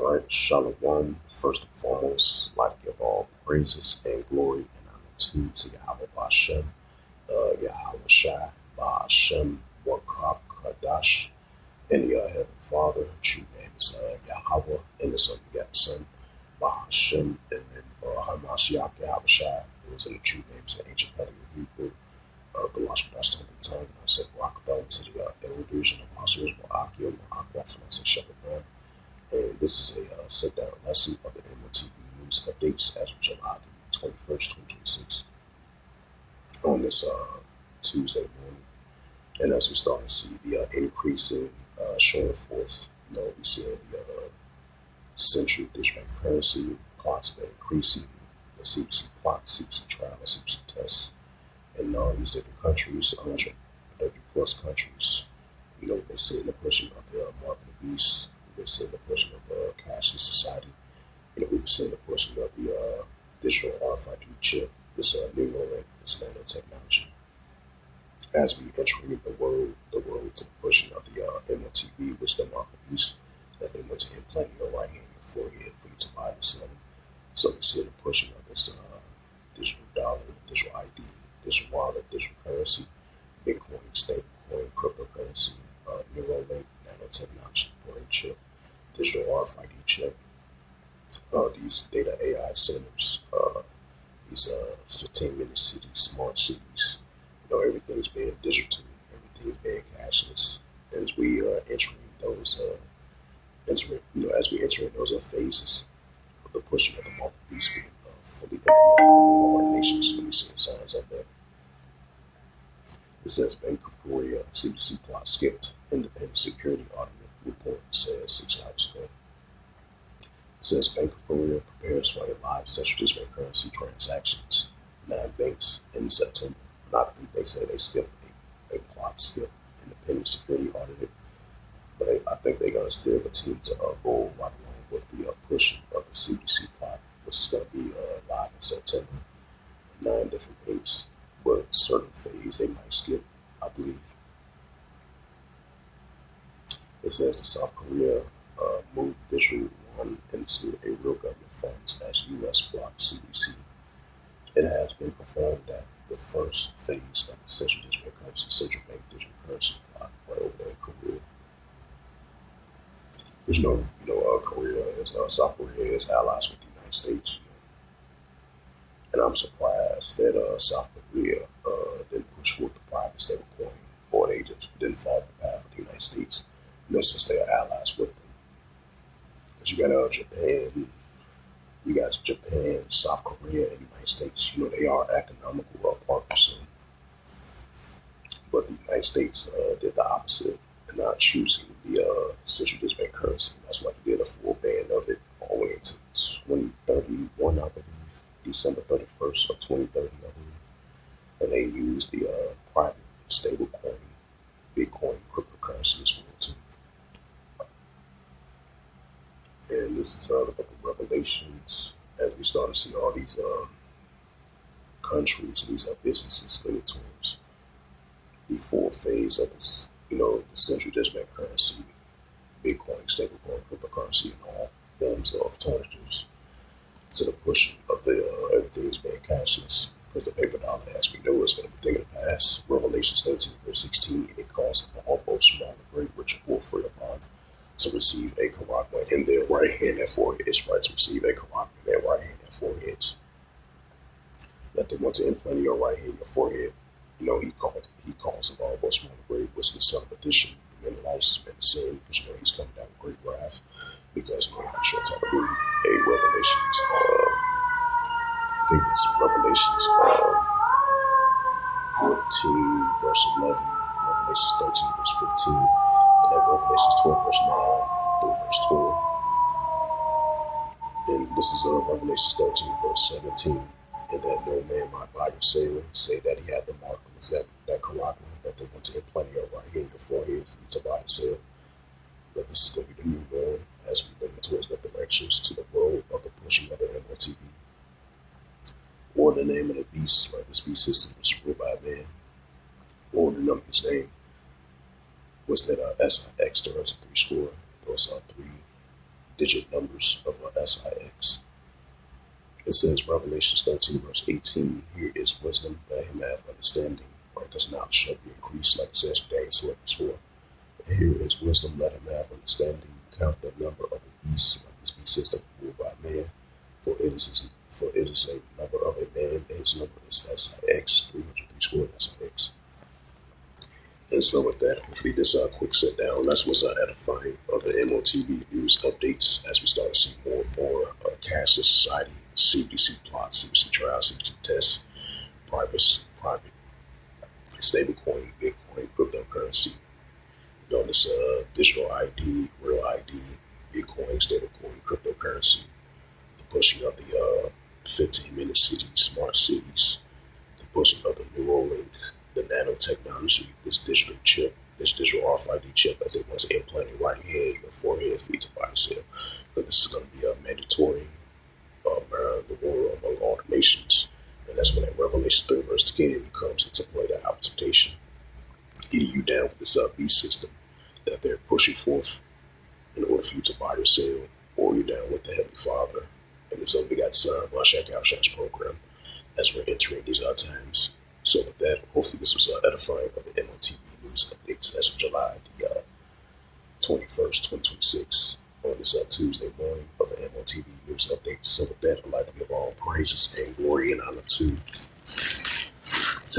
All right, Shalom. First and foremost, like to give all praises and glory and honor to Yahweh Bashem, Yahweh Shai, Bashem, Wakrak, Kadash, and the Heavenly Father. True name is Yahweh, and His unbegotten Son, Bashem, and then Hamashiach, Yahweh Shai. Those are the true names in ancient Paleo Hebrew. The Lost That's the tongue, and I said, rock down to the elders and apostles, Ma'akim, Ma'akwaf, and I said, Shepherd man. And this is a sit-down lesson of the M.O.T.B news updates as of July the 21st, 2026 on this Tuesday morning. And as we start to see the increasing, showing forth, we see the central digital currency plots been increasing, the CBC plot, CBC trial, CBC tests, in all these different countries, 130 plus countries. We've been seeing the pushing of the mark of the beast. We've been seeing the pushing of the cashless society. We've been seeing the pushing of the digital RFID chip, this neuralink, this nanotechnology. As we entering the world to the pushing of the M.O.T.B, which the mark of the beast, that they want to implant in your right hand, your forehead, for you to buy the selling. So we see the pushing of this digital dollar, digital ID, digital wallet, digital currency, Bitcoin, stablecoin, cryptocurrency, neuralink, nanotechnology, brain chip, digital RFID chip, these data AI centers, these 15-minute cities, smart cities. Everything's being digital, everything's being cashless. As we entering those, as we entering those phases of the pushing of the market beast being fully implemented in all our nations, so we see signs of that. It says Bank of Korea CBC plot skipped. Independent security audit report says 6 hours ago. It says Bank of Korea prepares for a live central digital currency transactions. 9 banks in September. And I think they say they skipped a plot skip. Independent security audited. But I think they're going to still continue to go right along with the pushing of the CBC plot, which is going to be live in September. 9 different banks. But certain phase they might skip, I believe. It says that South Korea moved digital one into a real government funds as U.S. bloc CBC. It has been confirmed that the first phase of the central digital currency, central bank digital currency block right over there in Korea. Because Korea is South Korea is allies with the United States. And I'm surprised that South Korea didn't push forward the private stablecoin, or they just didn't follow the path of the United States, since they are allies with them. Because you got Japan, South Korea, and the United States. They are economical partners. But the United States did the opposite and not choosing the central digital currency. That's why they did a full ban of it all the way into 2031, I believe. December 31st of 2030, I believe. And they use the private stablecoin, Bitcoin, cryptocurrency as well too. And this is the book of Revelations, as we start to see all these countries, these businesses going towards the full phase of this, the central digital currency, Bitcoin, stablecoin, cryptocurrency, and all forms of alternatives to the pushing of the everything's being cashless, because the paper dollar, as we know, is going to be thing of the past. Revelations 13, verse 16, it calls upon both small and great, rich and poor, free or bond, to receive a karagma in their right hand and forehead. It's right to receive a karagma in their right hand and foreheads. That they want to implant in your right hand, your forehead. He calls them all both small and great, which is the son of addition. Many lives has been the same, because he's coming down with great wrath, because I'm sure it's out of a Revelations, I think it's Revelations 14 verse 11, Revelations 13 verse 15, and then Revelations 12 verse 9 through verse 12. And this is Revelations 13 verse 17, and that no man might buy or sell, say that he had the mark, was that karagma that they want to implant in your right hand, your forehead, for you to buy and sell. But this is going to be the new world as we move towards the directions to the road of the pushing of the M.O.T.B. Or the name of the beast, right? This beast system was ruled by a man. Or the number of his name was that SIX, there was a 3 score. Those are 3 digit numbers of SIX. It says Revelations 13, verse 18, here is wisdom, let him have understanding, right? Because knowledge shall be increased, like it says Daniel 12, verse 4. And here is wisdom, let him have understanding, count the number of the beasts, right? This beast system ruled by man, for it is a number of a man, and his number is SIX, 303 squared SIX. And so with that, hopefully this quick sit down, that's what's edifying of the M.O.T.B news updates as we start to see more and more cashless society, CBDC plots, CBDC trials, CBDC tests, private stablecoin, Bitcoin, cryptocurrency. You know, this digital ID, real ID, Bitcoin, stablecoin, cryptocurrency, the pushing of the 15-minute cities, smart cities, the pushing of the Neuralink, the nanotechnology, this digital chip, this digital RFID chip that they want to implant it right here in your forehead for you to buy and sell. But this is going to be mandatory around the world among all the nations. And that's when that Revelation 3 verse 10 comes into play, that interpretation, getting you down with this beast system that they're pushing forth in order for you to buy or sell, or you're down with the Heavenly Father and His only begotten Son, Rashak Al-Shah's program, as we're entering these times. So with that, hopefully this was edifying of the M.O.T.B news updates as of July the 21st, 2026, on this Tuesday morning of the M.O.T.B news updates. So with that, I'd like to give all praises and glory and honor to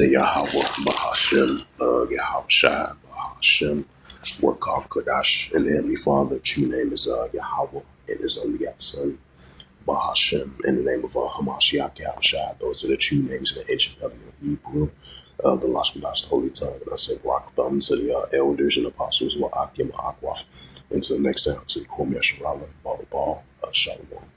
Yahweh, Bahashem, Yahweh Shai, Bahashem, Warkar Kodash, and the Heavenly Father. True name is Yahweh, and His only begotten Son, Bahashem, in the name of Hamashiach Yahushua. Those are the true names in the ancient Hebrew, Hebrew, the Lashkadas, the Holy Tongue. And I say, rock thumb to the elders and apostles, Wa'akim, Akwaf. Until next time, I say, Kwame Sharala, Baba Shalom.